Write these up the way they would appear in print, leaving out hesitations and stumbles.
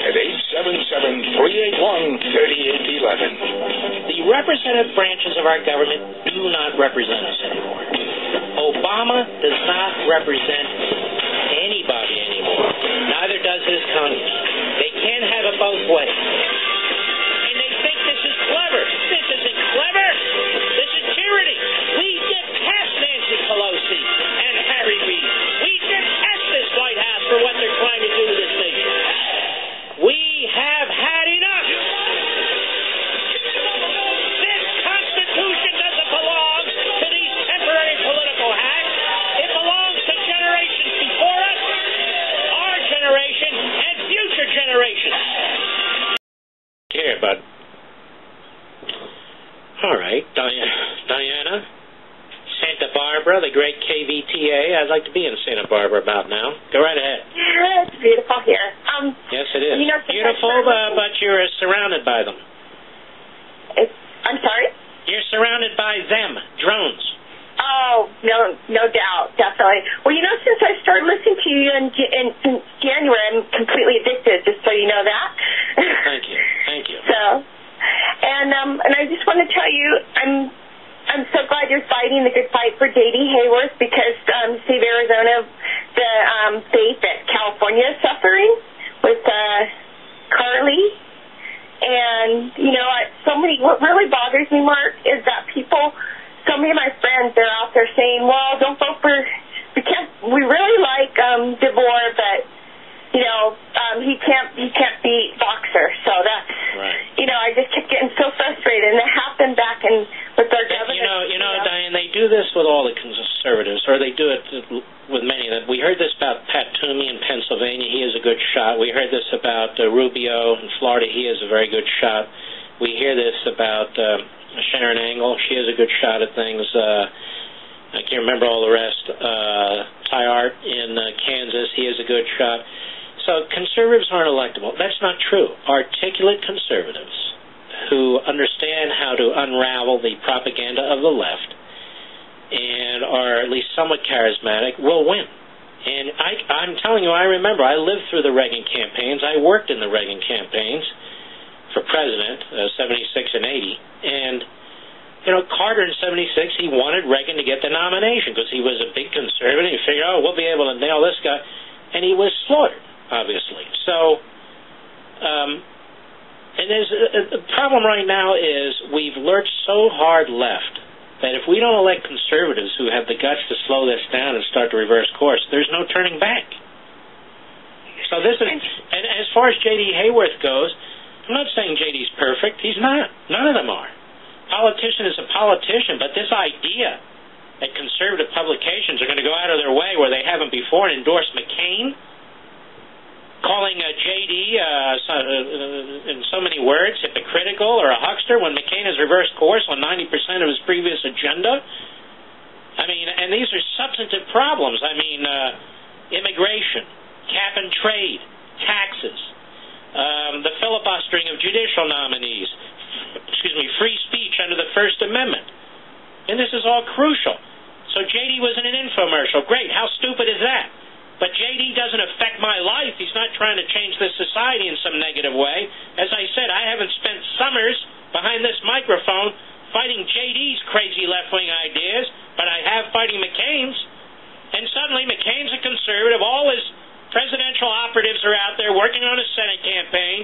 at 877-381-3811. The representative branches of our government do not represent us anymore. Obama does not represent anybody anymore. Neither does his Congress. They can't have it both ways. And they think this is clever. This isn't clever. This is tyranny. We detest Nancy Pelosi and Harry Reid. We detest this White House for what they're trying to do to this nation. We have had enough. This Constitution doesn't belong to these temporary political hacks. It belongs to generations before us, our generation, and future generations. Here, bud. All right, Diana, Santa Barbara, the great KVTA. I'd like to be in Santa Barbara about now. Go right ahead. It's beautiful here. Yes, it is. You know, beautiful, but you're surrounded by them. I'm sorry? You're surrounded by them, drones. Oh, no doubt, definitely. Well, you know, since I started listening to you in January, I'm completely addicted, just so you know that. Thank you. So, and I just want to tell you, I'm so glad you're fighting the good fight for J.D. Hayworth, because the state of Arizona, the faith that California is suffering with Carly. And, you know, what really bothers me, Mark, is that so many of my friends, they're out there saying, well, don't vote for, we really like DeVore, but, you know, he can't beat Boxer. So that's, right. You know, I just kept getting so frustrated, and it happened back with our governor. You know, Diane, they do this with all the conservatives, or they do it with many of them. We heard this about Pat Toomey in Pennsylvania. He is a good shot. We heard this about Rubio in Florida. He is a very good shot. We hear this about Sharon Angle. She is a good shot at things. I can't remember all the rest. Ty Art in Kansas. He is a good shot. So conservatives aren't electable. That's not true. Articulate conservatives who understand how to unravel the propaganda of the left and are at least somewhat charismatic will win. And I'm telling you, I remember, I lived through the Reagan campaigns. I worked in the Reagan campaigns for president, 76 and 80. And, you know, Carter in 76, he wanted Reagan to get the nomination because he was a big conservative. He figured, oh, we'll be able to nail this guy. And he was slaughtered, obviously. So, and there's the problem right now is we've lurched so hard left that if we don't elect conservatives who have the guts to slow this down and start to reverse course, there's no turning back. So this is, and as far as J.D. Hayworth goes, I'm not saying J.D.'s perfect. He's not. None of them are. Politician is a politician, but this idea that conservative publications are going to go out of their way where they haven't before and endorse McCain, calling J.D. In so many words hypocritical or a huckster when McCain has reversed course on 90% of his previous agenda. I mean, and these are substantive problems. I mean, immigration, cap and trade, taxes, the filibustering of judicial nominees, free speech under the First Amendment. And this is all crucial. So J.D. was in an infomercial. Great. How stupid is that? But J.D. doesn't affect my life. He's not trying to change this society in some negative way. As I said, I haven't spent summers behind this microphone fighting J.D.'s crazy left-wing ideas, but I have fighting McCain's. And suddenly McCain's a conservative. All his presidential operatives are out there working on a Senate campaign,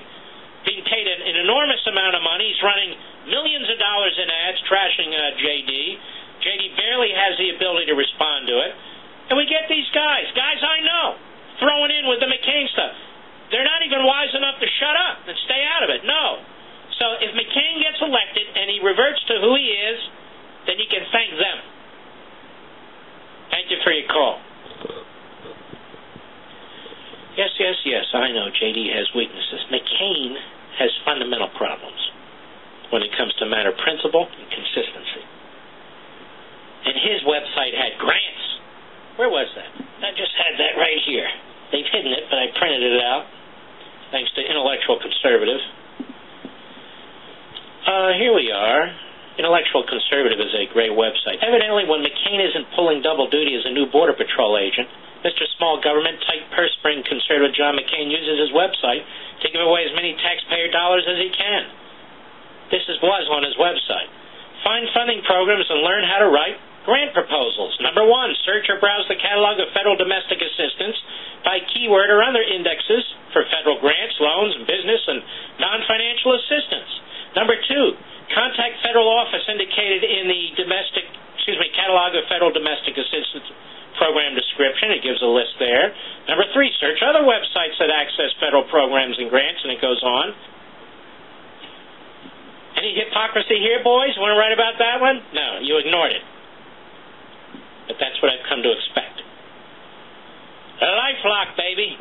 being paid an enormous amount of money. He's running millions of dollars in ads trashing J.D. J.D. barely has the ability to respond to it. And we get these guys I know, throwing in with the McCain stuff. They're not even wise enough to shut up and stay out of it. No. So if McCain gets elected and he reverts to who he is, then you can thank them. Thank you for your call. Yes, I know J.D. has weaknesses. McCain has fundamental problems when it comes to matter of principle and consistency. And his website had grants. Where was that? I just had that right here. They've hidden it, but I printed it out, thanks to Intellectual Conservative. Here we are. Intellectual Conservative is a great website. Evidently, when McCain isn't pulling double duty as a new Border Patrol agent, Mr. Small Government, tight purse string conservative John McCain uses his website to give away as many taxpayer dollars as he can. This was on his website. Find funding programs and learn how to write grant proposals. Number 1, search or browse the catalog of federal domestic assistance by keyword or other indexes for federal grants, loans, business, and non-financial assistance. Number 2, contact federal office indicated in the catalog of federal domestic assistance program description. It gives a list there. Number 3, search other websites that access federal programs and grants, and it goes on. Any hypocrisy here, boys? Want to write about that one? No, you ignored it. But that's what I've come to expect. A LifeLock, baby.